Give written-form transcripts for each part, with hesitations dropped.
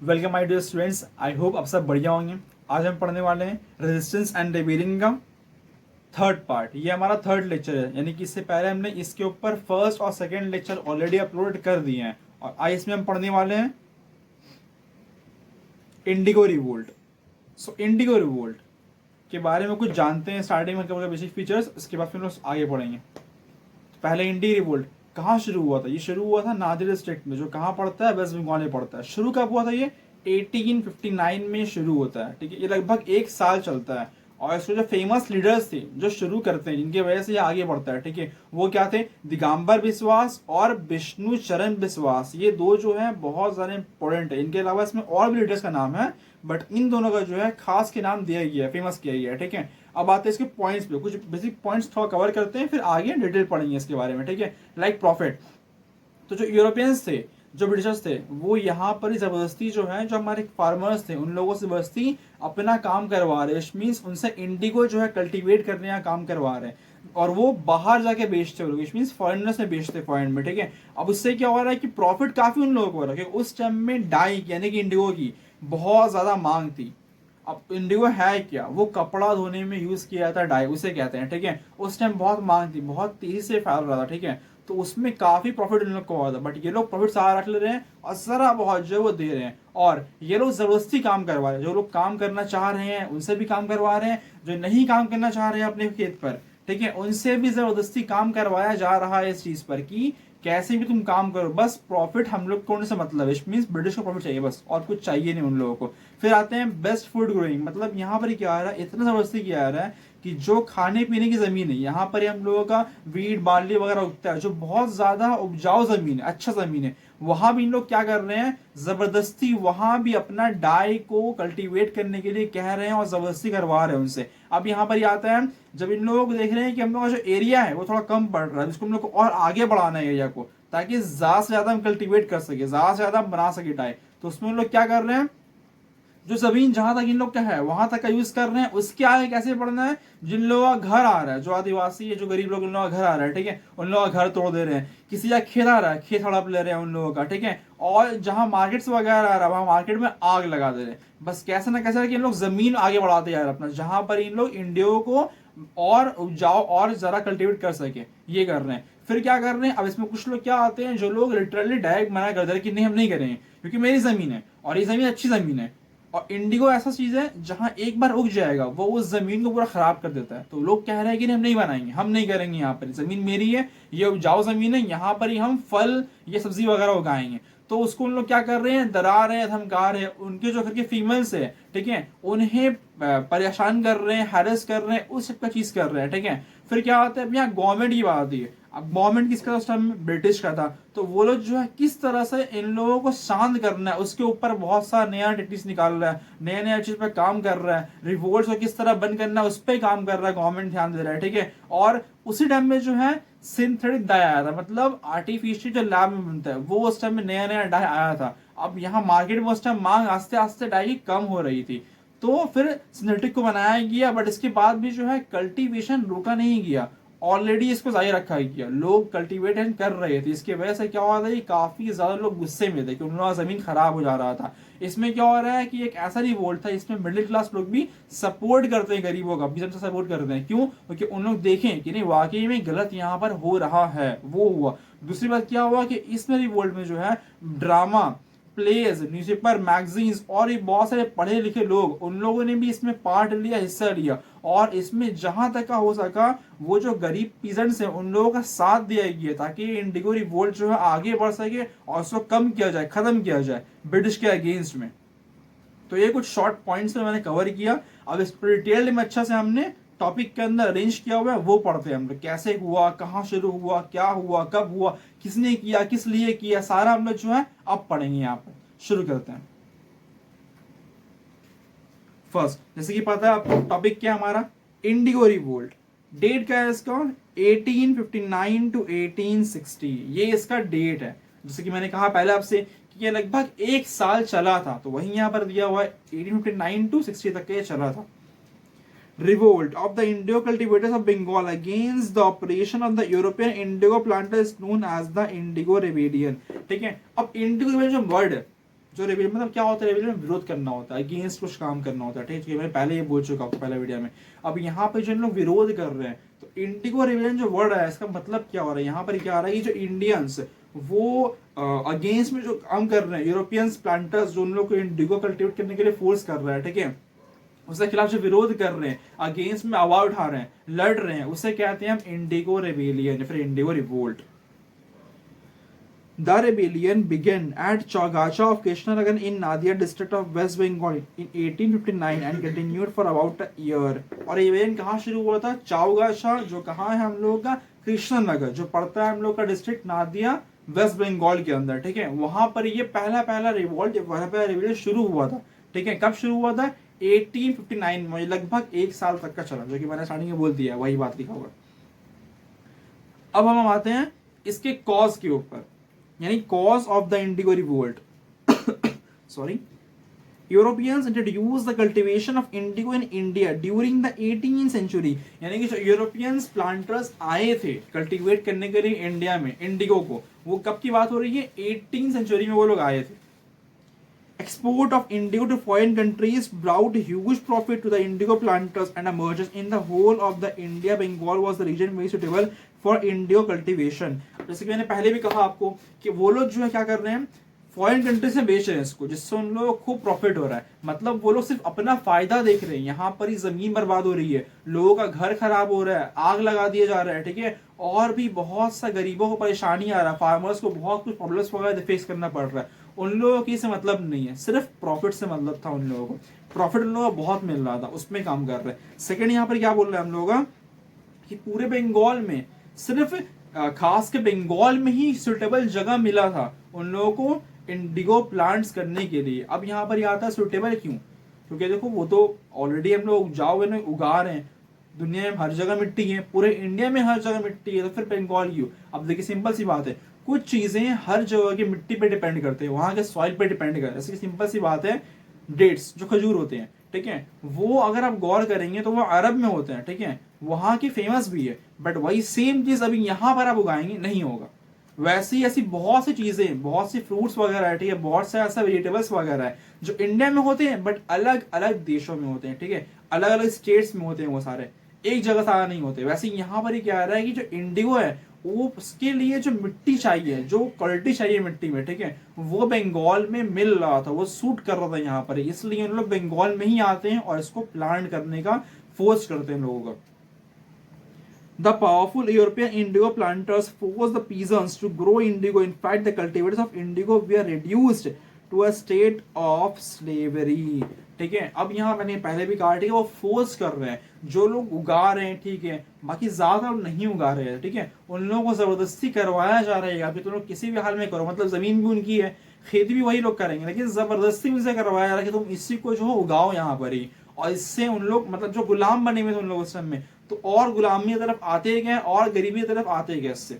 Welcome my dear students, I hope आप सब बढ़िया होंगे। आज हम पढ़ने वाले हैं रेजिस्टेंस एंड रिबेलियन का थर्ड पार्ट। ये हमारा थर्ड लेक्चर है, यानी कि इससे पहले हमने इसके ऊपर फर्स्ट और सेकंड लेक्चर ऑलरेडी अपलोड कर दिए हैं। और आज इसमें हम पढ़ने वाले हैं इंडिगो रिवोल्ट। सो इंडिगो रिवोल्ट के बारे में कुछ जानते हैं स्टार्टिंग में, बेसिक फीचर्स, उसके बाद फिर आगे पढ़ेंगे। तो पहले इंडी रिवोल्ट कहाँ शुरू हुआ था? ये शुरू हुआ था नादिर डिस्ट्रिक्ट में, जो कहाँ पड़ता है, वेस्ट बंगाल में पड़ता है। शुरू कब हुआ था? ये 1859 में शुरू होता है, ठीक है। ये लगभग एक साल चलता है। और इसके जो फेमस लीडर्स थे जो शुरू करते हैं, जिनकी वजह से ये आगे बढ़ता है, ठीक है, वो क्या थे? दिगंबर बिस्वास और विष्णु चरण बिस्वास। ये दो जो है बहुत ज्यादा इंपॉर्टेंट है। इनके अलावा इसमें और भी लीडर्स का नाम है, बट इन दोनों का जो है खास के नाम दिया गया है, फेमस किया गया है, ठीक है। अब आते हैं इसके पॉइंट्स पे, कुछ बेसिक पॉइंट्स थोड़ा कवर करते हैं, फिर आगे डिटेल पढ़ेंगे इसके बारे में, ठीक है। लाइक प्रॉफिट, तो जो यूरोपियंस थे, जो ब्रिटिशर्स थे, वो यहाँ पर ही जबरदस्ती जो है, जो हमारे फार्मर्स थे, उन लोगों से जबरदस्ती अपना काम करवा रहे, मीन्स उनसे इंडिगो जो है कल्टीवेट करने का काम करवा रहे हैं। और वो बाहर जाके बेचते लोग, मीन्स फॉरेनर्स में बेचते, फॉरेन में, ठीक है। अब उससे क्या हो रहा है कि प्रॉफिट काफी उन लोगों को हो रहा है, क्योंकि उस टाइम में डाई यानी कि इंडिगो की बहुत ज्यादा मांग थी। अब इंडिगो है क्या? वो कपड़ा धोने में यूज किया जाता है डाई, उसे कहते हैं, ठीक है। उस टाइम बहुत मांग थी, बहुत तेजी से फैल रहा था, ठीक है। तो उसमें काफी प्रॉफिट इन लोग को हुआ था, बट ये लोग प्रॉफिट सारा रख ले रहे हैं और जरा बहुत जो वो दे रहे हैं। और ये लोग जबरदस्ती काम करवा रहे हैं। जो लोग काम करना चाह रहे हैं उनसे भी काम करवा रहे हैं, जो नहीं काम करना चाह रहे हैं अपने खेत पर, ठीक है, उनसे भी जबरदस्ती काम करवाया जा रहा है इस चीज पर कि कैसे भी तुम काम करो, बस प्रॉफिट हम लोग को उनसे मतलब है। मीन्स ब्रिटिश को प्रॉफिट चाहिए बस, और कुछ चाहिए नहीं उन लोगों को। फिर आते हैं बेस्ट फूड ग्रोइंग, मतलब यहाँ पर क्या आ रहा है, इतना जबरदस्ती किया जा रहा है कि जो खाने पीने की जमीन है, यहाँ पर हम लोगों का वीट बार्ली वगैरह उगता है, जो बहुत ज्यादा उपजाऊ जमीन है, अच्छा जमीन है, वहां भी इन लोग क्या कर रहे हैं, जबरदस्ती वहां भी अपना डाई को कल्टीवेट करने के लिए कह रहे हैं और जबरदस्ती करवा रहे हैं उनसे। अब यहाँ पर आता है, जब इन लोगों को देख रहे हैं कि हम लोग का जो एरिया है वो थोड़ा कम पड़ रहा है, जिसको हम लोग को और आगे बढ़ाना है एरिया को, ताकि ज्यादा से ज्यादा हम कल्टीवेट कर सके, ज्यादा से ज्यादा हम बना सके डाई। तो उसमें हम लोग क्या कर रहे हैं, जो जमीन जहां तक इन लोग का है वहां तक का यूज कर रहे हैं। उसके आगे कैसे बढ़ना है, जिन लोगों का घर आ रहा है, जो आदिवासी है, जो गरीब लोग, उन लोगों का घर आ रहा है, ठीक है, उन लोगों का घर तोड़ दे रहे हैं। किसी का खेत आ रहा है, खेत हड़प ले रहे हैं उन लोगों का, ठीक है। और जहां मार्केट्स वगैरह आ रहा है, वहां मार्केट में आग लगा दे रहे हैं। बस कैसे ना कैसे कि इन लोग जमीन आगे बढ़ाते जा रहे हैं अपना, जहां पर इन लोग इंडियो को और उपजाओ और जरा कल्टीवेट कर सके, ये कर रहे हैं। फिर क्या कर रहे हैं, अब इसमें कुछ लोग क्या आते हैं, जो लोग लिटरली डायरेक्ट मना कर दे रहे हैं कि नहीं, हम नहीं करेंगे, क्योंकि मेरी जमीन है और ये जमीन अच्छी जमीन है। और इंडिगो ऐसा चीज है जहां एक बार उग जाएगा वो उस जमीन को पूरा खराब कर देता है। तो लोग कह रहे हैं कि नहीं, हम नहीं बनाएंगे, हम नहीं करेंगे, यहाँ पर जमीन मेरी है, ये उपजाऊ जमीन है, यहाँ पर ही हम फल, ये सब्जी वगैरह उगाएंगे। तो उसको उन लोग क्या कर रहे हैं, डरा रहे हैं, धमका रहे हैं। उनके जो घर के फीमेल्स है, ठीक है, उन्हें परेशान कर रहे हैं, हैरेस कर रहे हैं, उस सब का चीज कर रहे हैं, ठीक है। फिर क्या होता है, अब यहाँ गवर्नमेंट की बात आती है। अब गवर्नमेंट किसका, उस टाइम ब्रिटिश का था। तो वो लोग जो है किस तरह से इन लोगों को शांत करना है, उसके ऊपर बहुत सारा नया टेक्निक्स निकाल रहा है, नया नया चीज पे काम कर रहा है। रिवोल्ट को किस तरह बंद करना है उस पर काम कर रहा है, गवर्नमेंट ध्यान दे रहा है, ठीक है। और उसी टाइम में जो है सिंथेटिक डाई आया था, मतलब आर्टिफिशियल जो लैब में बनता है, वो उस टाइम में नया नया डाई आया था। अब यहाँ मार्केट में उस टाइम मांग आस्ते आस्ते डाई की कम हो रही थी, तो फिर सिंथेटिक को बनाया गया। बट इसके बाद भी जो है कल्टीवेशन रोका नहीं गया, ऑलरेडी इसको जारी रखा गया, लोग कल्टीवेशन कर रहे थे। इसकी वजह से क्या हो रहा था, काफी ज्यादा लोग गुस्से में थे कि उन लोगों का जमीन खराब हो जा रहा था। इसमें क्या हो रहा है कि एक ऐसा रिवोल्ट था, इसमें मिडिल क्लास लोग भी सपोर्ट करते हैं, गरीबों का भी सपोर्ट करते हैं। क्यों? क्योंकि उन लोग देखें कि नहीं, वाकई में गलत यहाँ पर हो रहा है, वो हुआ। दूसरी बात क्या हुआ कि इसमें रिवोल्ट में जो है ड्रामा, प्लेज, न्यूज़पेपर, मैगजीन्स और ये बहुत सारे पढ़े लिखे लोग, उन लोगों ने भी इसमें पार्ट लिया, हिस्सा लिया। और इसमें जहां तक का हो सका, वो जो गरीब पीजेंट्स हैं उन लोगों का साथ दिया गया, ताकि इंडिगो रिवोल्ट जो है आगे बढ़ सके और उसको कम किया जाए, खत्म किया जाए ब्रिटिश के अगेंस्ट में। तो ये कुछ शॉर्ट पॉइंट्स में मैंने कवर किया। अब इस डिटेल में अच्छा से हमने टॉपिक के अंदर अरेंज किया हुआ है, वो पढ़ते हैं हम लोग। कैसे हुआ, कहाँ शुरू हुआ, क्या हुआ, कब हुआ, किसने किया, किस लिए किया, सारा हम लोग जो है अब पढ़ेंगे। यहाँ पर शुरू करते हैं। फर्स्ट, जैसे कि पता है आपको टॉपिक क्या हमारा, इंडिगो रिवोल्ट। डेट क्या है इसका, 1859 टू 1860, ये इसका डेट है। जैसे कि मैंने कहा पहले आपसे कि ये लगभग एक साल चला था, तो वही यहां पर दिया हुआ है, 1859 टू 60 तक ये चला था। Revolt of the indigo cultivators of Bengal against the operation of the European indigo planter is known as the Indigo Rebellion, ठीक है। अब इंडिगो जो वर्ड है, जो रेबेलियन मतलब क्या होता है, रेबेलियन में विरोध करना होता है, अगेंस्ट कुछ काम करना होता है, ठीक है, मैं पहले ये बोल चुका हूँ पहले वीडियो में। अब यहाँ पे जो लोग विरोध कर रहे हैं, तो इंडिगो रेबेलियन जो वर्ड है इसका मतलब क्या हो रहा है, यहाँ पर क्या आ रहा है, ये जो इंडियंस वो अगेंस्ट में जो काम कर रहे हैं, यूरोपियंस प्लांटर्स जो उन लोग को इंडिगो कल्टिवेट करने के लिए फोर्स कर रहा है, ठीक है, उसके खिलाफ जो विरोध कर रहे हैं, अगेंस्ट में आवाज उठा रहे हैं, लड़ रहे हैं, उसे कहते हैं हम इंडिगो रेबेलियन या फिर Indigo revolt. The rebellion began at Chagacha of Krishnanagar in Nadia district of West Bengal in 1859 and continued for about a year। और rebellion कहाँ शुरू हुआ था, चावगाछा, जो कहाँ है हम लोग का, कृष्णनगर, जो पड़ता है हम लोग का डिस्ट्रिक्ट नादिया वेस्ट बंगाल के अंदर, ठीक है, वहां पर ये पहला रिवोल्ट, पहला रेबेलियन शुरू हुआ था, ठीक है। कब शुरू हुआ था, 1859 में, लगभग 1 साल तक का चला, जो कि मैंने स्टार्टिंग में बोल दिया, वही बात लिखा होगा। अब हम आते हैं इसके कॉज के ऊपर, यानी cause of the indigo revolt. Sorry, Europeans introduce the cultivation of indigo in India during the 18th century, यानी कि जो यूरोपियंस प्लांटर्स आए थे कल्टीवेट करने के लिए इंडिया में इंडिगो को, वो कब की बात हो रही है, 18th सेंचुरी में वो लोग आए थे। Export of indigo to foreign countries brought huge profit to the indigo planters and merchants in the whole of the India. Bengal was the region very suitable for indigo cultivation। जैसे कि मैंने पहले भी कहा आपको कि वो लोग जो है क्या कर रहे हैं, फॉरेन कंट्री से बेच रहे हैं इसको, जिससे उन लोगों को खूब प्रॉफिट हो रहा है। मतलब वो लोग सिर्फ अपना फायदा देख रहे हैं, यहाँ पर ही जमीन बर्बाद हो रही है, लोगों का घर खराब हो रहा है, आग लगा दिया जा रहा है, ठीक है, और भी बहुत सा गरीबों को परेशानी आ रहा है, फार्मर्स को बहुत कुछ प्रॉब्लम्स वगैरह फेस करना पड़ रहा है। उन लोगों की से मतलब नहीं है, सिर्फ प्रॉफिट से मतलब था उन लोगों को, प्रॉफिट उन लोगों को बहुत मिल रहा था, उसमें काम कर रहे हैं। सेकंड यहाँ पर क्या बोल रहे हैं हम लोग कि पूरे बंगाल में सिर्फ खास के बंगाल में ही सुटेबल जगह मिला था उन लोगों को इंडिगो प्लांट्स करने के लिए। अब यहाँ पर आता है सुटेबल क्यों, क्योंकि देखो वो तो ऑलरेडी हम लोग उगा रहे हैं, दुनिया में हर जगह मिट्टी है, पूरे इंडिया में हर जगह मिट्टी है, तो फिर बंगाल क्यों। अब देखिए सिंपल सी बात है, कुछ चीजें हर जगह की मिट्टी पे डिपेंड करते हैं, वहां के सॉइल पे डिपेंड करते हैं। जैसे सिंपल सी बात है, डेट्स जो खजूर होते हैं, ठीक है, वो अगर आप गौर करेंगे तो वो अरब में होते हैं, ठीक है, वहां की फेमस भी है, बट वही सेम चीज अभी यहाँ पर आप उगाएंगे नहीं होगा। वैसे ही ऐसी बहुत सी चीजें, बहुत सी फ्रूट्स वगैरह है, ठीक है, बहुत से ऐसा वेजिटेबल्स वगैरह है जो इंडिया में होते हैं बट अलग अलग देशों में होते हैं, ठीक है, अलग अलग स्टेट्स में होते हैं, वो सारे एक जगह सारा नहीं होते। वैसे यहाँ पर ही क्या आ रहा है कि जो इंडिगो है वो उसके लिए जो मिट्टी चाहिए, जो क्वालिटी चाहिए मिट्टी में, ठीक है, वो बंगाल में मिल रहा था, वो सूट कर रहा था यहाँ पर, इसलिए उन लोग बंगाल में ही आते हैं और इसको प्लांट करने का फोर्स करते हैं लोगों को। The powerful European indigo planters forced the peasants to grow indigo. In fact, the cultivators of indigo were reduced to a state of slavery। ठीक है, अब यहाँ मैंने पहले भी कहा, ठीक है, वो फोर्स कर रहे हैं, जो लोग उगा रहे हैं, ठीक है, बाकी ज्यादा नहीं उगा रहे हैं, ठीक है, उन लोगों को जबरदस्ती करवाया जा रहा है, अभी तुम लोग किसी भी हाल में करो, मतलब जमीन भी उनकी है, खेती भी वही लोग करेंगे, लेकिन जबरदस्ती उनसे करवाया जा रहा है कि तुम इसी को जो उगाओ यहाँ पर ही, और इससे उन लोग मतलब जो गुलाम बने हुए थे उन लोग उस समय, तो और गुलामी की तरफ आते गए और गरीबी की तरफ आते गए इससे।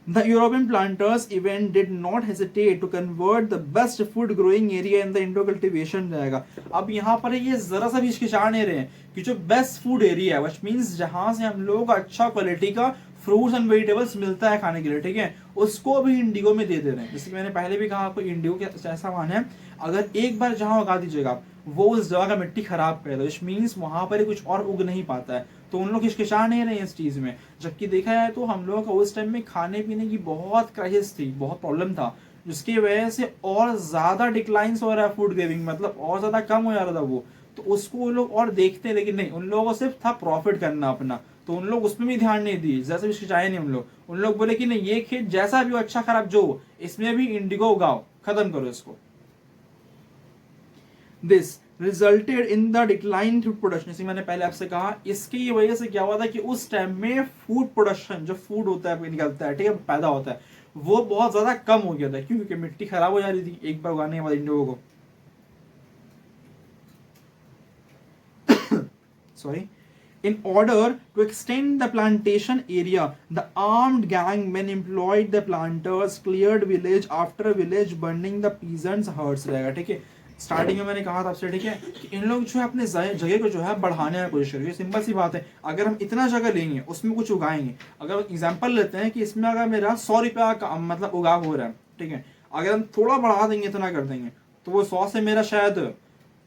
The European planters even did not hesitate to convert the best food growing area in the Indo cultivation जाएगा। अब यहाँ पर ये जरा सा भी हिचकिचा नहीं रहे हैं कि जो बेस्ट फूड एरिया है, which means जहां से हम लोग अच्छा क्वालिटी का फ्रूट्स एंड वेजिटेबल्स मिलता है खाने के लिए, ठीक है, उसको भी इंडिगो में दे दे रहे हैं। जैसे मैंने पहले भी कहा आपको, इंडिगो का ऐसा मान है, अगर एक बार जहां उगा दीजिएगा आप, वो उस जगह का मिट्टी खराब कर दो, विच मीन्स वहां पर कुछ और उग नहीं पाता है, तो उन लोग हिचकिचा नहीं रहे हैं इस चीज में। जबकि देखा जाए तो हम लोगों का उस टाइम में खाने पीने की बहुत क्राइसिस थी, बहुत प्रॉब्लम था, जिसकी वजह से और ज्यादा डिक्लाइंस हो रहा है फूड ग्रेविंग, मतलब और ज्यादा कम हो जा रहा था वो, तो उसको वो लोग और देखते हैं, लेकिन नहीं, उन लोगों को सिर्फ था प्रॉफिट करना अपना, तो उन लोग उसमें भी ध्यान नहीं दिए, जैसे भी हिचकिचाए नहीं उन लोग बोले कि नहीं, ये खेत जैसा भी हो, अच्छा खराब जो हो, इसमें भी इंडिगो उगाओ, खत्म करो इसको। This resulted in the decline food production. जैसे मैंने पहले आपसे कहा, इसकी वजह से क्या हुआ था कि उस टाइम में फूड प्रोडक्शन, जो फूड होता है निकलता है, ठीक है, पैदा होता है, वो बहुत ज्यादा कम हो गया था। क्यों? क्योंकि मिट्टी खराब हो जा रही थी एक बार उगाने के बाद इंडिगो को। Sorry. In order to extend the plantation area, the armed gang men employed the planters cleared village after village, burning the peasants' huts रहेगा, ठीक है। स्टार्टिंग में मैंने कहा था आपसे, ठीक है, कि इन लोग जो है अपने जगह को जो है बढ़ाने की कोशिश करेंगे। सिंपल सी बात है, अगर हम इतना जगह लेंगे, उसमें कुछ उगाएंगे, अगर एग्जांपल लेते हैं कि इसमें अगर मेरा 100 रुपया का मतलब उगाव हो रहा है, ठीक है, अगर हम थोड़ा बढ़ा देंगे, इतना कर देंगे, तो वो 100 से मेरा शायद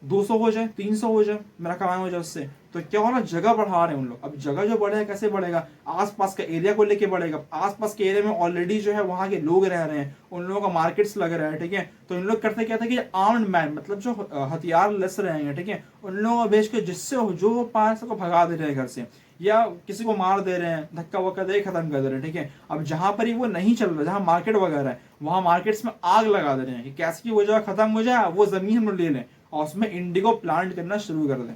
200 हो जाए, 300 हो जाए, मेरा कमाई हो जाए उससे। तो क्या हो रहा, जगह बढ़ा रहे हैं उन लोग। अब जगह जो बढ़ेगा कैसे बढ़ेगा, आसपास का एरिया को लेके बढ़ेगा। आसपास के एरिया में ऑलरेडी जो है वहां के लोग रह रहे हैं, उन लोगों का मार्केट्स लग रहा है, ठीक है। तो इन लोग करते क्या था कि आर्म्ड मैन, मतलब जो हथियार लस रहे हैं, ठीक है, उन लोगों को भेज के जिससे जो पार को भगा दे रहे हैं घर से, या किसी को मार दे रहे हैं, धक्का वक्का दे खत्म कर दे रहे हैं, ठीक है। अब जहां पर ही वो नहीं चल रहा, जहां मार्केट वगैरह है, वहां मार्केट्स में आग लगा दे रहे हैं कि कैसे की वो जगह खत्म हो जाए, वो जमीन हम लोग ले लें और उसमें इंडिगो प्लांट करना शुरू कर दें।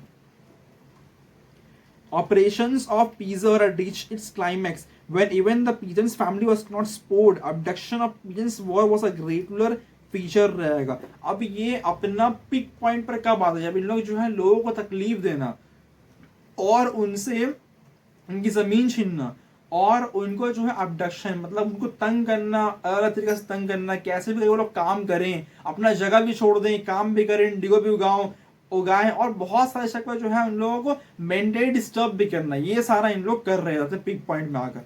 Operations of Pizza had reached its climax when even the peasants' family was not spared. Abduction of peasants was a regular feature रहेगा। अब ये अपना पिक पॉइंट पर कब आता है, जब इन लोग जो है लोगों को तकलीफ देना और उनसे उनकी जमीन छीनना और उनको जो है अबडक्शन, मतलब उनको तंग करना, अलग तरीके से तंग करना, कैसे भी वो लोग काम करें, अपना जगह भी छोड़ दें, काम भी करें, इंडिगो भी उगाएं और बहुत सारे शक्ल जो है उन लोगों को मेंटली डिस्टर्ब भी करना, ये सारा इन लोग कर रहे थे पिक पॉइंट में आकर।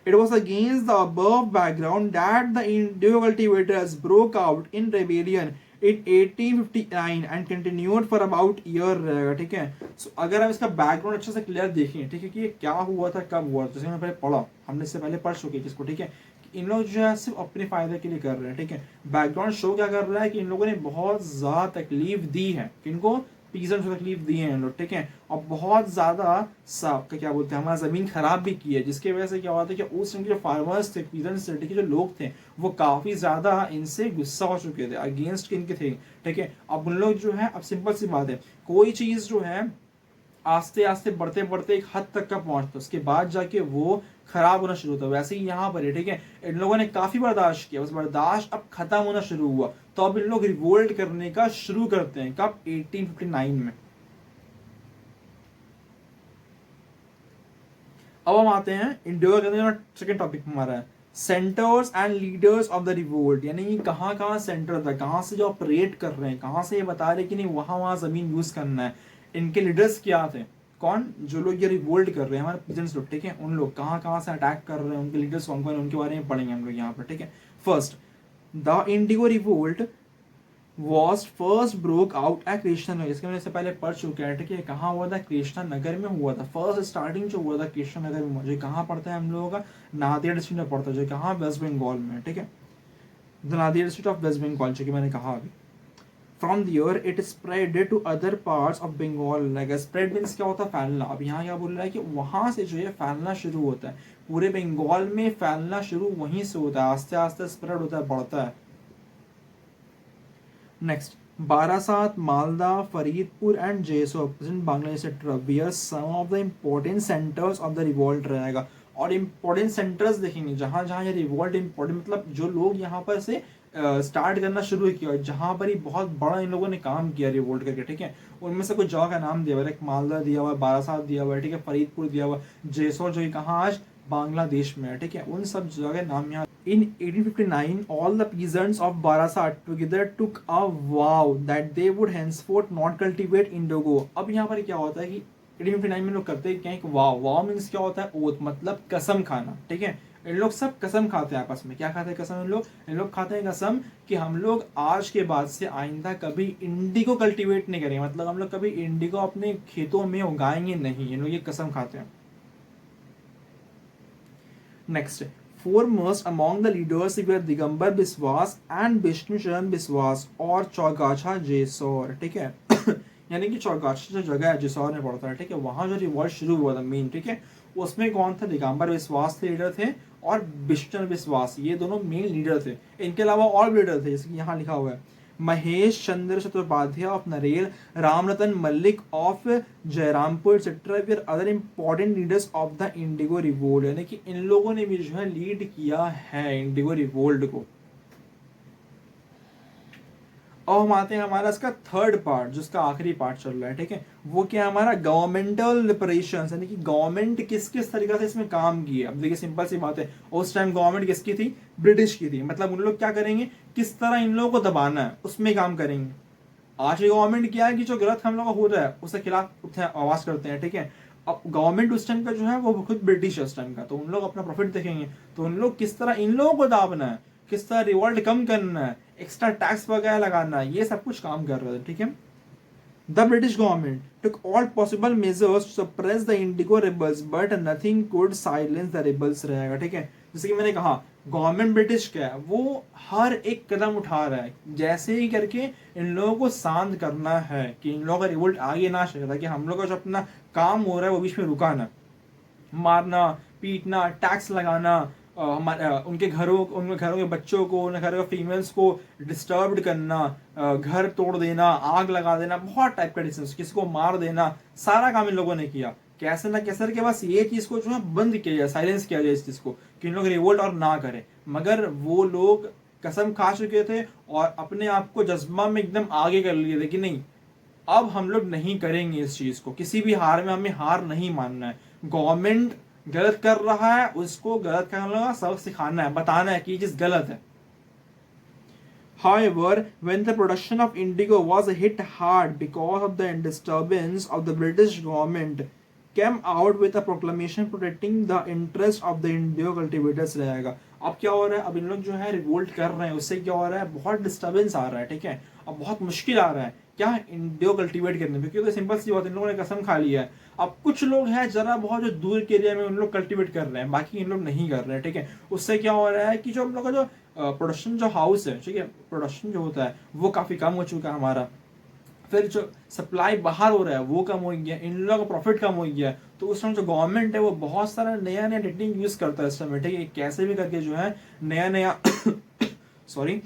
It was against the above background that the indigo cultivators broke out in rebellion in 1859 and continued for about year रहेगा, ठीक है। सो अगर हम इसका बैकग्राउंड अच्छे से क्लियर देखें, ठीक है, कि ये क्या हुआ था, कब हुआ था, जैसे हमने पहले पढ़ा, हमने इससे पहले पढ़ चुके इसको, ठीक है। इन लोग जो है सिर्फ अपने फायदे के लिए कर रहे हैं, ठीक है। बैकग्राउंड शो क्या कर रहा है कि इन लोगों ने बहुत ज्यादा तकलीफ दी है, किनको, पीजेंट्स को तकलीफ दी है इन लोग, ठीक है। और बहुत ज्यादा क्या बोलते हैं, हमारा जमीन खराब भी की है, जिसकी वजह से क्या हुआ था कि उस टाइम के जो फार्मर्स थे, पीजेंट्स थे, ठीक है, जो लोग थे, वो काफी ज्यादा इनसे गुस्सा हो चुके थे, अगेंस्ट इनके थे, ठीक है। अब उन लोग जो है, अब सिंपल सी बात है, कोई चीज जो है आस्ते आस्ते बढ़ते बढ़ते एक हद तक का पहुंचता, उसके बाद जाके वो खराब होना शुरू होता। वैसे ही यहाँ पर है, ठीक है, इन लोगों ने काफी बर्दाश्त किया, बस बर्दाश्त अब खत्म होना शुरू हुआ, तो अब इन लोग रिवोल्ट करने का शुरू करते हैं, कब, 1859 में। अब हम आते हैं इंडिया के सेकेंड टॉपिक हमारा है centres and leaders of the revolt, यानी कहाँ कहाँ सेंटर था, कहाँ से जो ऑपरेट कर रहे हैं, कहाँ से ये बता रहे कि नहीं वहां वहां जमीन यूज करना है, इनके लीडर्स क्या थे, कौन, जो लोग ये रिवोल्ट कर रहे हैं, हमारे पीजेंट्स लोग, ठीक है, उन लोग कहाँ कहाँ से अटैक कर रहे हैं, उनके लीडर्स कौन कौन, उनके बारे में पढ़ेंगे हम लोग यहाँ पर, ठीक है। First, the indigo revolt was first broke out at Krishna Nagar, इसके मैंने इससे पहले पढ़ चुके हैं, ठीक है। कहाँ हुआ था, कृष्णा नगर में हुआ था, फर्स्ट स्टार्टिंग जो हुआ था कृष्णा नगर में, जो कहाँ पड़ता है हम लोगों का, नादिया डिस्ट्रिक्ट में पड़ता है, जो कहाँ, वेस्ट बंगाल में, ठीक है, the Nadia district of West Bengal, जो कि मैंने कहा अभी। From there it spread to other parts of Bengal, like spread means क्या होता है, फैलना। अब यहाँ क्या बोल रहा है कि वहां से जो है फैलना शुरू होता है, पूरे बंगाल में फैलना शुरू वहीं से होता है, आस्ते आस्ते स्प्रेड होता है, बढ़ता है। Next, Barasat, Malda, Faridpur and Jessore present Bangladesh where some of the important centres of the revolt रहेगा। और इम्पोर्टेंट सेंटर्स देखेंगे जहां जहां ये रिवोल्ट इम्पोर्टेंट, मतलब जो लोग यहाँ पर से स्टार्ट करना शुरू किया, जहां पर ही बहुत बड़ा इन लोगों ने काम किया रिवोल्ट करके, ठीक है। उनमें से कुछ जगह का नाम दिया हुआ है, एक मालदा दिया हुआ है, बारासात दिया हुआ है, ठीक है, फरीदपुर दिया हुआ है, जैसोर जो कहाँ आज बांग्लादेश में है, ठीक है। उन सब जगह नाम यहाँ। In 1859, all the peasants of Barasat together took a vow that they would henceforth not cultivate indigo. अब यहाँ पर क्या होता है कि 1859 में लोग करते हैं क्या, एक वाव मीन्स क्या होता है, ओथ, मतलब कसम खाना, ठीक है। इन लोग सब कसम खाते हैं आपस में, क्या खाते हैं कसम, इन लोग खाते हैं कसम कि हम लोग आज के बाद से आइंदा कभी इंडिगो कल्टीवेट नहीं करेंगे, मतलब हम लोग कभी इंडिगो अपने खेतों में उगाएंगे नहीं, इन लोग ये कसम खाते हैं। Next, foremost among the leaders were Digambar Biswas and Vishnu शरण बिस्वास और चौगाछा जेसौर, ठीक है। यानी कि चौगाछा जो जगह है जेसौर में पड़ता है, ठीक है, वहां जो रिवॉल्ट शुरू हुआ था मेन, ठीक है, उसमें कौन था, दिगंबर बिस्वास लीडर थे और विष्णु बिस्वास, ये दोनों मेन लीडर थे। इनके अलावा और भी लीडर थे, जैसे कि यहाँ लिखा हुआ है Mahesh Chandra Chattopadhyay of Narail, Ramratan Mallik of Jayrampur etcetera where other important leaders of the indigo revolt, यानी कि इन लोगों ने भी जो है लीड किया है इंडिगो रिवोल्ट को। और हम आते हैं हमारा इसका थर्ड पार्ट, जिसका आखिरी पार्ट चल रहा है, ठीक है, वो क्या है हमारा गवर्नमेंटल रिपरेशंस, यानी कि गवर्नमेंट किस किस तरीके से इसमें काम किए। अब देखिए सिंपल सी बात है, उस टाइम गवर्नमेंट किसकी थी, ब्रिटिश की थी, मतलब उन लोग क्या करेंगे, किस तरह इन लोगों को दबाना है उसमें काम करेंगे। आज की गवर्नमेंट क्या है कि जो गलत हम लोग का हो रहा है उसके खिलाफ आवाज करते हैं, ठीक है। अब गवर्नमेंट उस टाइम का जो है वो खुद ब्रिटिश है उस टाइम का, तो उन लोग अपना प्रॉफिट देखेंगे, तो उन लोग किस तरह इन लोगों को दाबना है किस तरह रिवॉल्ट कम करना है, एक्स्ट्रा टैक्स वगैरह लगाना है, ये सब कुछ काम कर रहे थे, ठीक है। The British government took all possible measures to suppress the Indigo rebels, but nothing could silence the rebels रहेगा, ठीक है। जैसे कि मैंने कहा, गवर्नमेंट ब्रिटिश क्या है, वो हर एक कदम उठा रहा है जैसे ही करके इन लोगों को शांत करना है कि इन लोगों का रिवोल्ट आगे ना चले, कि हम लोग का जो अपना काम हो रहा है वो बीच में रुका ना। मारना, पीटना, टैक्स लगाना, उनके घरों के बच्चों को, उनके घरों के फीमेल्स को डिस्टर्ब करना, घर तोड़ देना, आग लगा देना, बहुत टाइप का डिसीजन, किसी को मार देना, सारा काम इन लोगों ने किया। कैसे ना कैसे करके बस ये चीज को जो है बंद किया जाए, साइलेंस किया जाए इस चीज को, कि इन लोग रिवोल्ट और ना करें। मगर वो लोग कसम खा चुके थे और अपने आप को जज्बा में एकदम आगे कर लिए थे कि नहीं, अब हम लोग नहीं करेंगे इस चीज को, किसी भी हार में हमें हार नहीं मानना है। गवर्नमेंट गलत कर रहा है, उसको गलत करने का सबक सिखाना है, बताना है कि ये चीज गलत है। However, when the production of indigo was hit hard because of the disturbance of the British government came out with a proclamation protecting the interest of the indigo cultivators रहेगा। अब क्या हो रहा है, अब इन लोग जो है रिवोल्ट कर रहे हैं, उससे क्या हो रहा है, बहुत डिस्टर्बेंस आ रहा है, ठीक है। अब बहुत मुश्किल आ रहा है क्या, इंडिगो कल्टीवेट करने में, क्योंकि सिंपल सी बात, इन लोगों ने कसम खा लिया है। अब कुछ लोग हैं जरा बहुत जो दूर के एरिया में उन लोग कल्टीवेट कर रहे हैं, बाकी इन लोग नहीं कर रहे हैं, ठीक है। उससे क्या हो रहा है कि जो हम लोग का जो प्रोडक्शन जो हाउस है, ठीक है, प्रोडक्शन जो होता है वो काफी कम हो चुका है हमारा। फिर जो सप्लाई बाहर हो रहा है वो कम हो गया, इन लोगों का प्रॉफिट कम हो गया। तो उस टाइम जो गवर्नमेंट है वो बहुत सारा नया नया टेक्निक यूज करता है इस समय, ठीक है, कैसे भी करके जो है नया नया सॉरी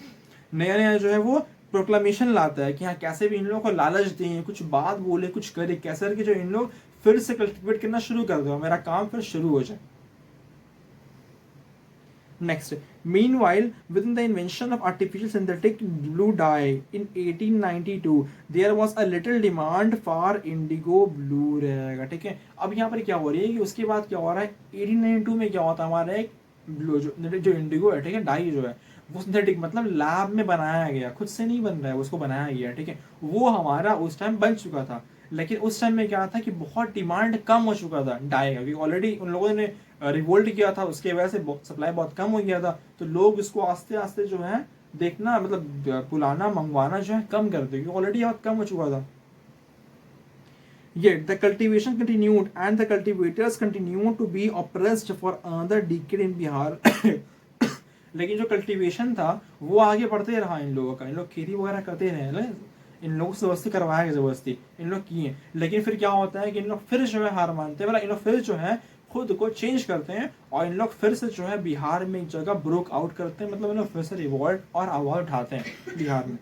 नया नया जो है वो प्रोक्लामेशन लाता है कि हाँ कैसे भी इन लोगों को लालच दें, कुछ बात बोले, कुछ करे, कैसे करके जो इन लोग फिर से कल्टिवेट करना शुरू कर दो, मेरा काम फिर शुरू हो जाए। Next, meanwhile, within the invention of artificial synthetic blue dye in 1892, there was a little demand for indigo blue रहेगा, ठीक है। अब यहाँ पर क्या हो रही है कि उसके बाद क्या हो रहा है, 1892 में क्या होता है, हमारा एक ब्लू जो इंडिगो है, ठीक है, डाई जो है वो सिंथेटिक मतलब लैब में बनाया गया, खुद से नहीं बन रहा है, उसको बनाया गया, ठीक है। वो हमारा उस टाइम बन चुका था, लेकिन उस टाइम में क्या था कि बहुत डिमांड कम हो चुका था डाई का, क्योंकि ऑलरेडी उन लोगों ने रिवोल्ट किया था, उसके वजह से सप्लाई बहुत कम हो गया था। तो लोग इसको आस्ते आस्ते जो है देखना, मतलब बुलाना, मंगवाना जो है कम कर दे, क्योंकि ऑलरेडी बहुत कम हो चुका था। Yet the cultivation continued and the cultivators continued to be oppressed for another decade in Bihar. लेकिन जो कल्टीवेशन था वो आगे बढ़ते रहा, इन लोगों का, इन लोग खेती वगैरह करते रहे, इन लोगों से जबरदस्ती करवाया गया, जबरदस्ती इन लोग किए। लेकिन फिर क्या होता है कि इन लोग फिर जो है हार मानते हैं, मतलब इन लोग फिर जो है खुद को चेंज करते हैं और इन लोग फिर से जो है बिहार में एक जगह ब्रोक आउट करते हैं, मतलब इन लोग फिर से रिवॉल्ट और आवाज उठाते हैं बिहार में।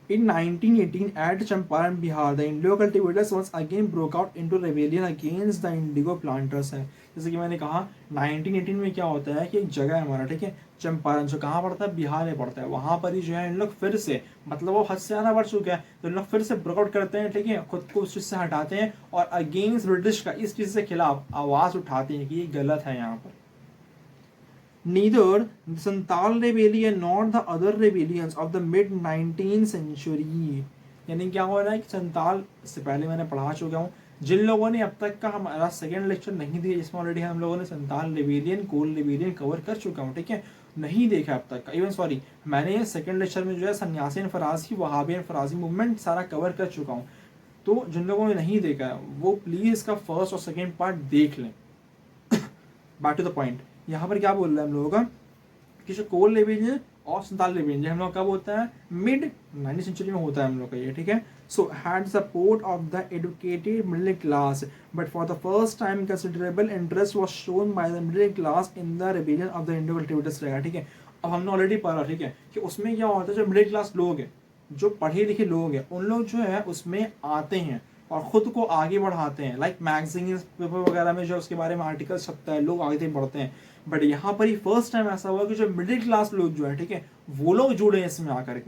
In 1918, at Champaran, Bihar, the indigo cultivators once again broke out into rebellion against the indigo planters है। जैसे कि मैंने कहा 1918 में क्या होता है कि एक जगह है हमारा, ठीक है, चंपारण, जो कहाँ पड़ता है, बिहार में पड़ता है, वहां पर ही जो है इन लोग फिर से, मतलब वो हद से आना बढ़ चुका है, तो इन लोग फिर से ब्रेकआउट करते हैं, ठीक है, खुद को उस चीज से हटाते हैं और अगेंस्ट ब्रिटिश का इस चीज के खिलाफ आवाज उठाते हैं कि ये गलत है यहाँ पर। Neither the Santal rebellion nor the other rebellions of the mid 19th century, यानी क्या हो रहा है कि संताल से पहले मैंने पढ़ा चुका हूँ, जिन लोगों ने अब तक का हमारा सेकेंड लेक्चर नहीं दिया, जिसमें ऑलरेडी हम लोगों ने संताल रिबेलियन, कोल रिबेलियन कवर कर चुका हूँ, ठीक है, नहीं देखा अब तक का, इवन सॉरी मैंने सेकेंड लेक्चर में जो है सन्यासी फराजी, वहाबी फराजी मूवमेंट सारा कवर कर चुका हूँ। तो जिन लोगों ने नहीं देखा है वो प्लीज इसका फर्स्ट और सेकेंड पार्ट देख लें। बैक टू द पॉइंट, यहाँ पर क्या बोल रहा है हम लोगों का कि जो कोल रिबेलियन और संताल रिबेलियन हम लोग कब होता है, मिड 19th सेंचुरी में होता है हम लोग का ये, ठीक है। So had support of the educated middle class, but for the first time considerable interest was shown by the middle class in the rebellion of the indigo cultivators रहेगा, ठीक है। अब हमने ऑलरेडी पढ़ा, ठीक है, कि उसमें क्या होता है, जो मिडिल क्लास लोग हैं, जो पढ़े लिखे लोग हैं, उन लोग जो है उसमें आते हैं और खुद को आगे बढ़ाते हैं, लाइक मैगजीन पेपर वगैरह में जो उसके बारे में आर्टिकल छपता है, लोग आगे बढ़ते हैं। बट यहाँ पर ही फर्स्ट टाइम ऐसा हुआ कि जो मिडिल क्लास लोग जो है, ठीक है, वो लोग जुड़े हैं इसमें आकर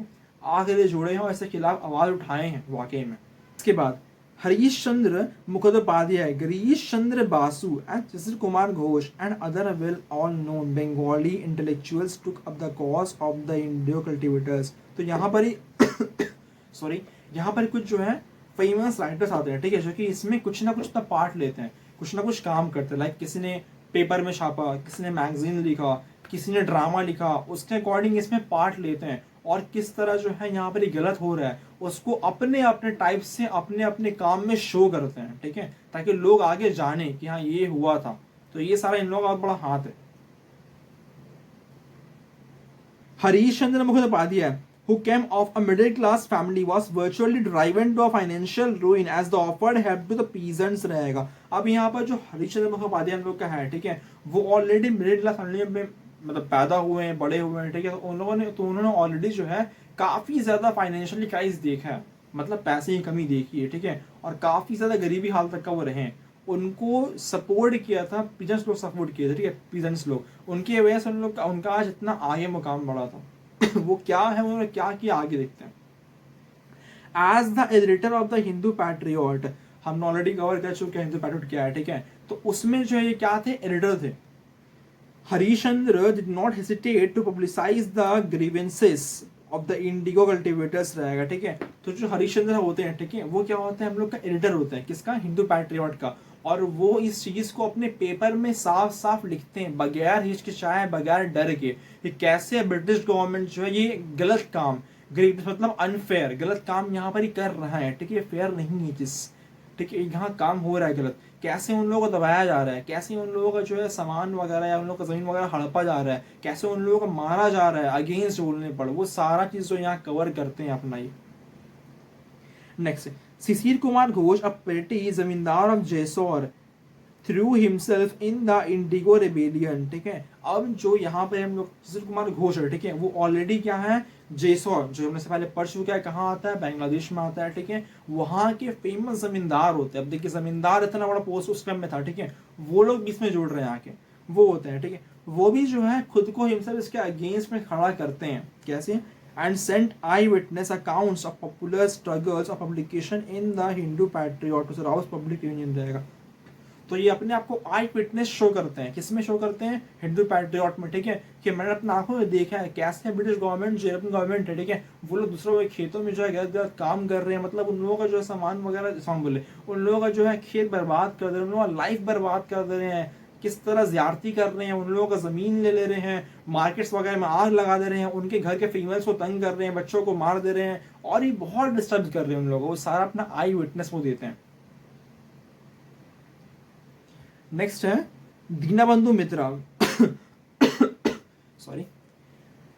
जुड़े हैं और इसके खिलाफ आवाज उठाए हैं वाकई में। इसके बाद Harish Chandra Mukhopadhyay, Girish Chandra Basu and Shishir Kumar Ghosh and other well all known Bengali intellectuals took up the cause of the indigo cultivators. तो यहाँ पर ही सॉरी यहाँ पर कुछ जो है फेमस राइटर्स आते हैं, ठीक है, जो कि इसमें कुछ ना कुछ पार्ट लेते हैं, कुछ ना कुछ काम करते हैं। लाइक किसी ने पेपर में छापा, किसी ने मैगजीन लिखा, किसी ने ड्रामा लिखा, उसके अकॉर्डिंग इसमें पार्ट लेते हैं और किस तरह जो है यहाँ पर गलत हो रहा है उसको अपने अपने टाइप से अपने अपने काम में शो करते हैं, ठीक है, ताकि लोग आगे जाने कि हाँ ये हुआ था। तो ये सारा इन लोगों का बड़ा हाथ है। Harish Chandra Mukhopadhyay, who came of a middle class family, was virtually driven to a financial ruin as the offered help to the peasants रहेगा। अब यहाँ पर जो हरीश चंद्र मुखोपाध्याय हम लोग का है, ठीक है, वो ऑलरेडी मिडिल क्लास फैमिली में मतलब पैदा हुए हैं, बड़े हुए हैं, ठीक है, तो उन्होंने ऑलरेडी जो है काफी ज्यादा फाइनेंशियली क्राइस देखा है, मतलब पैसे की कमी देखी है, ठीक है, और काफी ज्यादा गरीबी हाल तक का वो रहे हैं। उनको सपोर्ट किया था, पीजेंट्स लोग सपोर्ट किए थे, ठीक है, पीजेंट्स लोग, उनकी वजह से उन लोग उनका आज इतना आगे मुकाम बढ़ा था। वो क्या है, उन्होंने क्या किया, आगे देखते हैं। As the editor of the Hindu Patriot, हम ऑलरेडी कवर कर चुके हैं हिंदू पैट्रियट क्या है, ठीक है, तो उसमें जो है ये क्या थे, एडिटर थे। Harishchandra did not hesitate to publicise the grievances of the indigo cultivators रहेगा, ठीक है। तो जो हरीशचंद्र होते हैं, ठीक है, वो क्या होते हैं, हम लोग का एडिटर होते हैं, किसका, हिंदू पैट्रियट का, और वो इस चीज को अपने पेपर में साफ साफ लिखते हैं बगैर हिचकिचाए, बगैर डर के, कि कैसे ब्रिटिश गवर्नमेंट जो है ये गलत काम, ग्रीव मतलब अनफेयर गलत काम यहाँ पर ही कर रहा है, ठीक है, फेयर नहीं है जिस, ठीक है, यहाँ काम हो रहा है गलत, कैसे उन लोगों को दबाया जा रहा है, कैसे उन लोगों का जो है सामान वगैरह या उन लोगों का जमीन वगैरह हड़पा जा रहा है, कैसे उन लोगों को मारा जा रहा है अगेंस्ट बोलने पर, वो सारा चीज जो यहाँ कवर करते हैं अपना ही। Next, Shishir Kumar Ghosh, a petty zamindar of Jessore, threw himself in the indigo rebellion, ठीक है। अब जो यहाँ पे हम लोग शिशिर कुमार घोष है, ठीक है, वो ऑलरेडी क्या है, जयसौर, जो हमने से पहले पढ़ चुका है, कहाँ आता है, बांग्लादेश में आता है, ठीक है, वहाँ के फेमस जमींदार होते हैं। अब देखिए जमींदार इतना बड़ा पोस्ट उस टाइम में था, ठीक है, वो लोग बीच में जोड़ रहे हैं आके, वो होते हैं, ठीक है, वो भी जो है खुद को हिमसेल्फ इसके अगेंस्ट में खड़ा करते हैं, कैसे, and sent eyewitness accounts of popular struggles of publication in the Hindu Patriot to rouse public opinion रहेगा। तो ये अपने आप को आई विटनेस शो करते हैं, किसमें शो करते हैं, हिंदू पैट्रियट में, ठीक है, कि मैंने अपने आंखों में देखा है कैसे ब्रिटिश गवर्नमेंट जो अपनी गवर्नमेंट है, ठीक है, वो लोग दूसरों के खेतों में जो है गलत गलत काम कर रहे हैं, मतलब उन लोगों का जो है सामान वगैरह सामान बोले, उन लोगों का जो है खेत बर्बाद कर दे रहे हैं, उन लोगों का लाइफ बर्बाद कर दे रहे हैं, किस तरह ज्यादती कर रहे हैं, उन लोगों का जमीन ले रहे हैं, मार्केट्स वगैरह में आग लगा दे रहे हैं, उनके घर के फीमेल्स को तंग कर रहे हैं, बच्चों को मार दे रहे हैं, और ये बहुत डिस्टर्ब कर रहे हैं उन लोगों को, सारा अपना आई विटनेस वो देते हैं। नेक्स्ट है दीनबंधु मित्रा, सॉरी,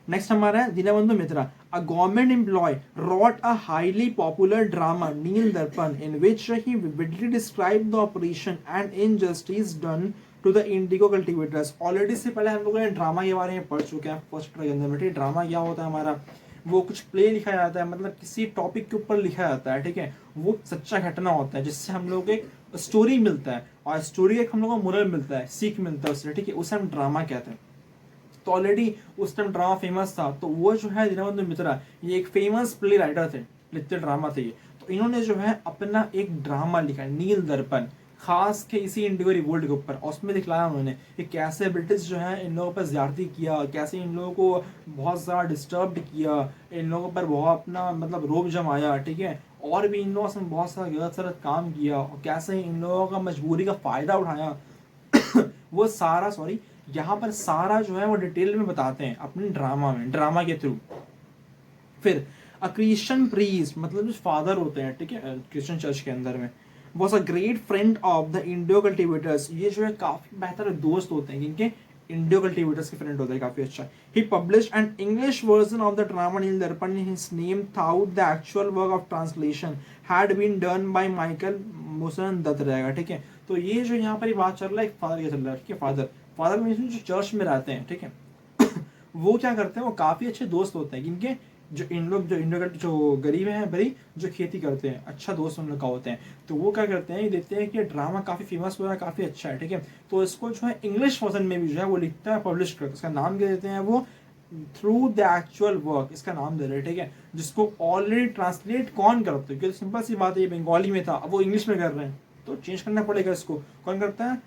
नेक्स्ट हमारा है दीनबंधु मित्रा, a government employee wrote a highly popular drama Neel Darpan in which he vividly described the oppression and injustice done to the indigo cultivators। Already से पहले हम लोगों ने ड्रामा के बारे में पढ़ चुके हैं फर्स्ट के अंदर में, ठीक है, ड्रामा क्या होता है हमारा, वो कुछ प्ले लिखा जाता है, मतलब किसी टॉपिक के ऊपर लिखा जाता है, ठीक है, वो सच्चा घटना होता है जिससे हम लोग एक स्टोरी मिलता है, और स्टोरी एक हम लोग को मोरल मिलता है, सीख मिलता है उससे, ठीक है, उसे हम ड्रामा कहते हैं। तो ऑलरेडी उस टाइम ड्रामा फेमस था, तो वो जो है दीनबंधु मित्रा ये एक फेमस प्ले राइटर थे, लिखते ड्रामा थे ये, तो इन्होंने जो है अपना एक ड्रामा लिखा नील दर्पण, खास के इसी इंडिगो रिवोल्ट के ऊपर, और उसमें दिखलाया उन्होंने कि कैसे ब्रिटिश जो है इन लोगों पर ज्यादती किया, कैसे इन लोगों को बहुत ज़्यादा डिस्टर्ब किया, इन लोगों पर बहुत अपना मतलब रोब जमाया, ठीक है, और भी इन लोगों से बहुत सारा गलत सलत काम किया, और कैसे इन लोगों का मजबूरी का फ़ायदा उठाया। वो सारा सॉरी यहाँ पर सारा जो है वो डिटेल में बताते हैं अपने ड्रामा में, ड्रामा के थ्रू। फिर अ क्रिश्चियन प्रीस्ट, मतलब जो फादर होते हैं, ठीक है, क्रिश्चियन चर्च के अंदर में, was a great friend of the Indo cultivators, ये जो है काफी बेहतर दोस्त होते हैं, जिनके इंडियो कल्टिवेटर्स के फ्रेंड होते हैं, काफी अच्छा। He published an English version of the drama Nil Darpan in his name throughout the actual work of translation had been done by Michael Madhusudan Dutt रहेगा, ठीक है। तो ये जो यहाँ पर ये बात चल रहा है, एक फादर का चल रहा है, ठीक है, फादर में जो चर्च में रहते हैं, ठीक है, वो क्या करते हैं, वो काफी अच्छे दोस्त होते हैं, जिनके जो इन लोग जो इंडिया जो गरीब हैं भाई, जो खेती करते हैं, अच्छा दोस्त उन लोग का होते हैं, तो वो क्या करते हैं, ये देखते हैं कि ड्रामा काफी फेमस हो रहा है, काफी अच्छा है, ठीक है, तो इसको जो है इंग्लिश वर्जन में भी जो है वो लिखता है, पब्लिश करता है, इसका नाम क्या देते हैं वो, थ्रू द एक्चुअल वर्क, इसका नाम दे रहे हैं, ठीक है, जिसको ऑलरेडी ट्रांसलेट कौन करते हैं, क्योंकि सिंपल सी बात है, ये बंगाली में था, अब वो इंग्लिश में कर रहे हैं, तो चेंज करना पड़ेगा इसको, कौन करता है,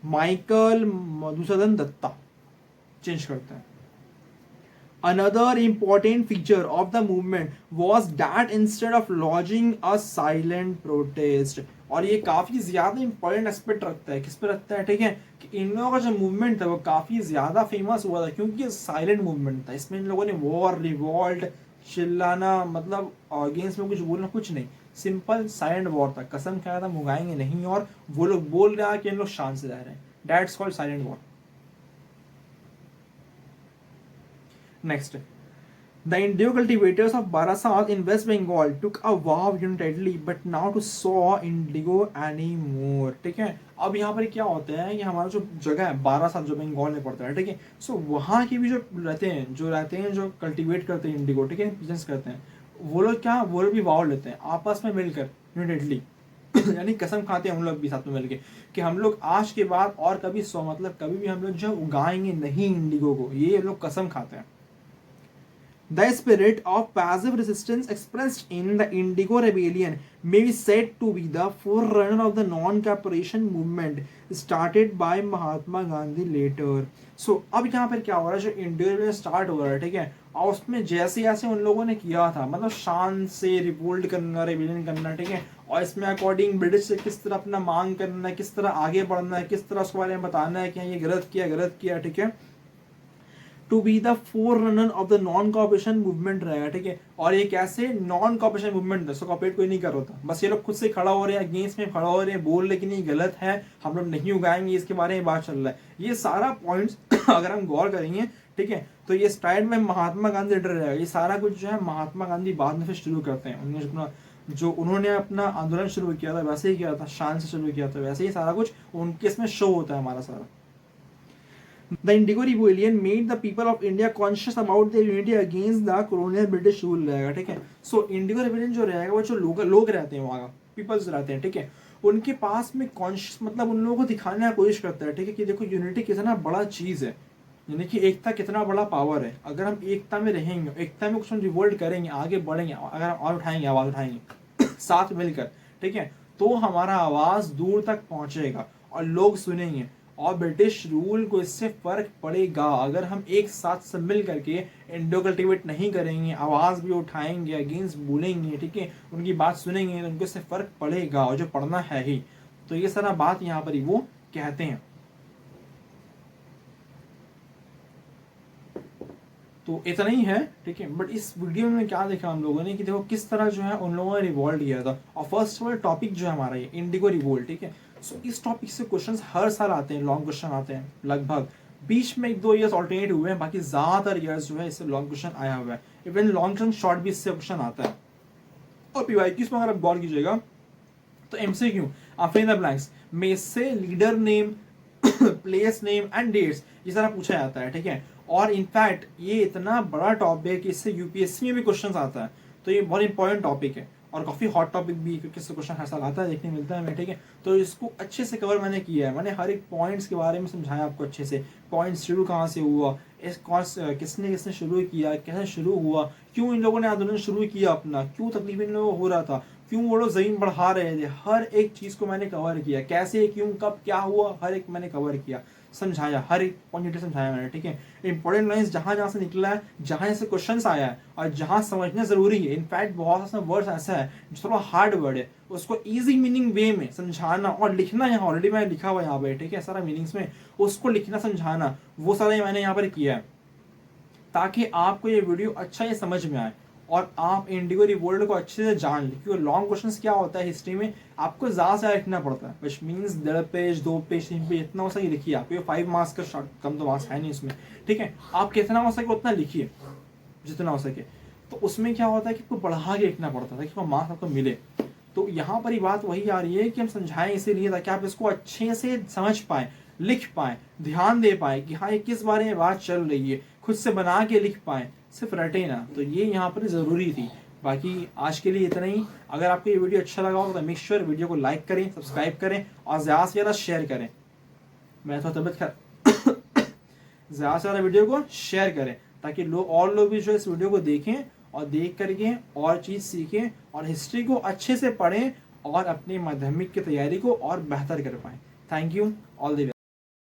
माइकल मधुसूदन दत्ता चेंज करता है। Another important feature of the movement was that instead of lodging a silent protest, और ये काफ़ी ज़्यादा इंपॉर्टेंट एस्पेक्ट रखता है। किस पे रखता है, ठीक है, कि इन लोगों का जो मूवमेंट था वो काफ़ी ज़्यादा फेमस हुआ था क्योंकि ये साइलेंट मूवमेंट था। इसमें इन लोगों ने वॉर, रिवॉल्ट, चिल्लाना, मतलब अगेंस्ट में कुछ बोलना कुछ नहीं, सिंपल साइलेंट वॉर था। कसम खाया था मुगाएंगे नहीं, और वो लोग बोल रहे हैं कि इन लोग शांत से रह रहे हैं। That's called silent war. Next, the indigo cultivators of Barasat in West Bengal took a vow unitedly but now to sow indigo anymore। ठीक है, अब यहाँ पर क्या होता है, ये हमारा जो जगह है बारासात जो बंगाल में पड़ता है, ठीक है, सो वहाँ के भी जो रहते हैं जो कल्टीवेट करते हैं इंडिगो, ठीक है, बिजनेस करते हैं, वो लोग क्या, वो लोग भी वाव लेते हैं आपस में मिलकर यूनिटेडली यानी कसम खाते हैं हम लोग भी साथ में मिलके कि हम लोग आज के बाद और कभी मतलब कभी भी हम लोग जो उगाएंगे नहीं इंडिगो को, ये लोग कसम खाते हैं। The spirit of passive resistance expressed in the Indigo Rebellion may be said to be the forerunner of the non-cooperation movement started by Mahatma Gandhi later। So अब यहाँ पर क्या हो रहा है, जो इंडिगो रेबेलियन स्टार्ट हो रहा है, ठीक है, और उसमें जैसे जैसे उन लोगों ने किया था, मतलब शान से रिवोल्ट करना, रेबेलियन करना, ठीक है, और इसमें अकॉर्डिंग ब्रिटिश से किस तरह अपना मांग करना है, किस तरह आगे बढ़ना है, किस तरह उसके बारे में बताना है कि ये गलत किया, ठीक है, to be the forerunner of the non cooperation movement रहेगा, ठीक है। और ये कैसे नॉन कॉपरेशन मूवमेंट है, सो कॉपरेट कोई नहीं कर रहा था, बस ये लोग खुद से खड़ा हो रहे हैं, अगेंस्ट में खड़ा हो रहे हैं, बोल रहे कि नहीं गलत है, हम लोग नहीं उगाएंगे, इसके बारे में बात चल रहा है। ये सारा पॉइंट्स अगर हम गौर करेंगे, ठीक है, तो ये स्टार्ट में महात्मा गांधी लीडर रहेगा। ये सारा कुछ जो है महात्मा गांधी बाद में फिर शुरू करते हैं। उन्होंने अपना आंदोलन शुरू किया था वैसे ही किया था, शान से शुरू किया था, वैसे ही सारा कुछ उनके इसमें शो होता है हमारा सारा। The Indigo Rebellion made the people of India conscious about their unity against the colonial British rule रहेगा, ठीक है। So Indigo Rebellion जो रहेगा वो जो लोग रहते हैं वहाँ का पीपल्स रहते हैं, ठीक है, उनके पास में कॉन्शियस, मतलब उन लोगों को दिखाने की कोशिश करता है, ठीक है, कि देखो यूनिटी कितना बड़ा चीज़ है, यानी कि एकता कितना बड़ा पावर है। अगर हम एकता में रहेंगे, एकता में कुछ हम रिवोल्ट करेंगे, आगे बढ़ेंगे, अगर हम और उठाएंगे, आवाज़ उठाएंगे साथ मिलकर, ठीक है, तो हमारा आवाज़ दूर तक पहुँचेगा और लोग सुनेंगे और ब्रिटिश रूल को इससे फर्क पड़ेगा। अगर हम एक साथ सब मिल करके इंडो कल्टिवेट नहीं करेंगे, आवाज़ भी उठाएंगे, अगेंस्ट बोलेंगे, ठीक है, उनकी बात सुनेंगे, तो उनको इससे फर्क पड़ेगा, और जो पढ़ना है ही। तो ये सारा बात यहाँ पर ही वो कहते हैं। तो इतना ही है, ठीक है, बट इस वीडियो में क्या देखा हम लोगों ने कि देखो किस तरह जो है उन लोगों ने रिवोल्ट किया था। और फर्स्ट ऑफ ऑल टॉपिक जो है हमारा ये इंडिगो रिवोल्ट, ठीक है। सो इस टॉपिक से क्वेश्चंस हर साल आते हैं, लॉन्ग क्वेश्चन आते हैं लगभग, बीच में 1-2 ईयर्स ऑल्टरनेट हुए हैं, बाकी ज्यादातर ईयर्स जो है इससे लॉन्ग क्वेश्चन आया हुआ है। इवन लॉन्ग टर्म शॉर्ट भी इससे क्वेश्चन आता है। और पीवाईक्यूज में अगर आप गौर कीजिएगा तो एमसीक्यू आप इन द ब्लैंक्स में से leader name, place name and dates ये सारा पूछा जाता है, ठीक है। और इनफैक्ट ये इतना बड़ा टॉपिक है कि इससे यूपीएससी में भी क्वेश्चन आता है, तो ये बहुत इंपॉर्टेंट टॉपिक है और काफ़ी हॉट टॉपिक भी, क्योंकि इससे क्वेश्चन हर साल आता है, देखने मिलता है हमें, ठीक है। तो इसको अच्छे से कवर मैंने किया है, मैंने हर एक पॉइंट्स के बारे में समझाया आपको अच्छे से, पॉइंट्स शुरू कहाँ से हुआ, इस किसने शुरू किया, कैसे शुरू हुआ, क्यों इन लोगों ने आंदोलन शुरू किया अपना, क्यों तकलीफ इन लोगों को हो रहा था, क्यों वो लोग जमीन बढ़ा रहे थे, हर एक चीज़ को मैंने कवर किया, कैसे, क्यों, कब, क्या हुआ, हर एक मैंने कवर किया, समझाया, हर एक पॉइंट समझाया मैंने, ठीक है। इंपॉर्टेंट लाइंस जहाँ जहाँ से निकला है, जहाँ से क्वेश्चन आया है और जहाँ समझना जरूरी है, इनफैक्ट बहुत सा वर्ड्स ऐसा है जो थोड़ा हार्ड वर्ड है, उसको इजी मीनिंग वे में समझाना और लिखना, यहाँ ऑलरेडी मैंने लिखा हुआ यहाँ पे, ठीक है, सारा मीनिंग्स में उसको लिखना समझाना, वो सारा मैंने यहाँ पर किया है, ताकि आपको ये वीडियो अच्छा ये समझ में आए और आप इंडिगो रिवोल्ट को अच्छे से जान लें। क्योंकि लॉन्ग क्वेश्चंस क्या होता है हिस्ट्री में, आपको ज़्यादा से लिखना पड़ता है, which means 1.5 page 2 page 3 page इतना हो सके लिखिए। आपको 5 मार्क्स का शॉर्ट, कम तो मार्क्स है नहीं इसमें, ठीक है, आप कितना हो सके उतना लिखिए, जितना हो सके। तो उसमें क्या होता है कि आपको बढ़ा के लिखना पड़ता है कि मार्क्स आपको मिले। तो यहाँ पर ही बात वही आ रही है कि हम समझाएं इसीलिए ताकि आप इसको अच्छे से समझ पाएँ, लिख पाएँ, ध्यान दे पाएँ कि हाँ ये किस बारे में बात चल रही है, खुद से बना के लिख पाएँ, सिर्फ रटे ना। तो ये यहाँ पर ज़रूरी थी। बाकी आज के लिए इतना ही। अगर आपको ये वीडियो अच्छा लगा हो तो मेक श्योर वीडियो को लाइक करें, सब्सक्राइब करें और ज़्यादा से ज़्यादा शेयर करें। मैं तो तबियत ज़्यादा से ज़्यादा वीडियो को शेयर करें ताकि और लोग भी जो इस वीडियो को देखें और देख करके और चीज़ सीखें और हिस्ट्री को अच्छे से पढ़ें और अपनी माध्यमिक की तैयारी को और बेहतर कर पाएँ। Thank you, all the best.